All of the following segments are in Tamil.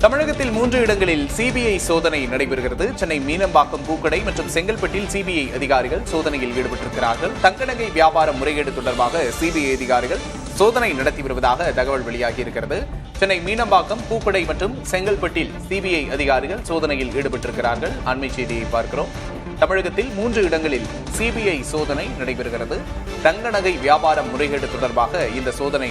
தமிழகத்தில் 3 இடங்களில் சிபிஐ சோதனை நடைபெறுகிறது. சென்னை மீனம்பாக்கம் பூக்கடை மற்றும் செங்கல்பட்டில் சிபிஐ அதிகாரிகள் சோதனையில் ஈடுபட்டிருக்கிறார்கள். தங்க நகை வியாபார முறைகேடு தொடர்பாக சிபிஐ அதிகாரிகள் சோதனை நடத்தி வருவதாக தகவல் வெளியாகியிருக்கிறது. சென்னை மீனம்பாக்கம் பூக்கடை மற்றும் செங்கல்பட்டில் சிபிஐ அதிகாரிகள் சோதனையில் ஈடுபட்டிருக்கிறார்கள். அண்மை செய்தியை பார்க்கிறோம். தமிழகத்தில் 3 இடங்களில் சிபிஐ சோதனை நடைபெறுகிறது. தங்க நகை வியாபார முறைகேடு தொடர்பாக இந்த சோதனை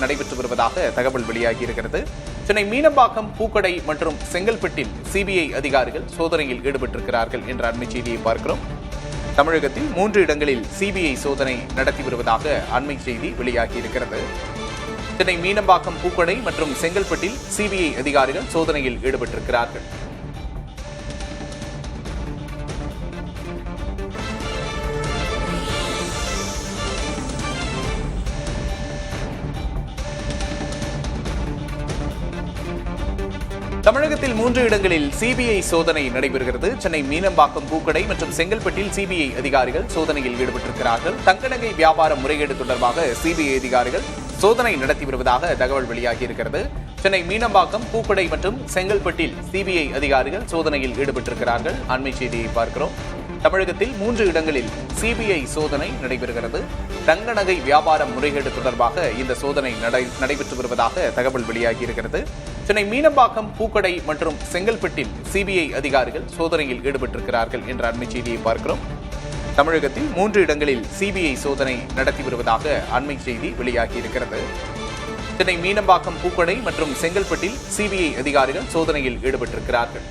நடைபெற்று வருவதாக தகவல் வெளியாகியிருக்கிறது. சென்னை மீனம்பாக்கம் பூக்கடை மற்றும் செங்கல்பட்டில் சிபிஐ அதிகாரிகள் சோதனையில் ஈடுபட்டிருக்கிறார்கள் என்ற அண்மை செய்தியை பார்க்கிறோம். தமிழகத்தில் 3 இடங்களில் சிபிஐ சோதனை நடத்தி வருவதாக அண்மை செய்தி வெளியாகியிருக்கிறது. சென்னை மீனம்பாக்கம் பூக்கடை மற்றும் செங்கல்பட்டில் சிபிஐ அதிகாரிகள் சோதனையில் ஈடுபட்டிருக்கிறார்கள். தமிழகத்தில் 3 இடங்களில் சிபிஐ சோதனை நடைபெறுகிறது. சென்னை மீனம்பாக்கம் பூக்கடை மற்றும் செங்கல்பட்டில் சிபிஐ அதிகாரிகள் சோதனையில் ஈடுபட்டிருக்கிறார்கள். தங்க நகை வியாபார முறைகேடு தொடர்பாக சிபிஐ அதிகாரிகள் சோதனை நடத்தி வருவதாக தகவல் வெளியாகியிருக்கிறது. சென்னை மீனம்பாக்கம் பூக்கடை மற்றும் செங்கல்பட்டில் சிபிஐ அதிகாரிகள் சோதனையில் ஈடுபட்டிருக்கிறார்கள். அண்மை செய்தியை பார்க்கிறோம். தமிழகத்தில் 3 இடங்களில் சிபிஐ சோதனை நடைபெறுகிறது. தங்க நகை வியாபார முறைகேடு தொடர்பாக இந்த சோதனை நடைபெற்று வருவதாக தகவல் வெளியாகியிருக்கிறது. சென்னை மீனம்பாக்கம் பூக்கடை மற்றும் செங்கல்பட்டில் சிபிஐ அதிகாரிகள் சோதனையில் ஈடுபட்டிருக்கிறார்கள் என்ற அண்மை செய்தியை பார்க்கிறோம். தமிழகத்தில் 3 இடங்களில் சிபிஐ சோதனை நடத்தி வருவதாக அண்மை செய்தி வெளியாகியிருக்கிறது. சென்னை மீனம்பாக்கம் பூக்கடை மற்றும் செங்கல்பட்டில் சிபிஐ அதிகாரிகள் சோதனையில் ஈடுபட்டிருக்கிறார்கள்.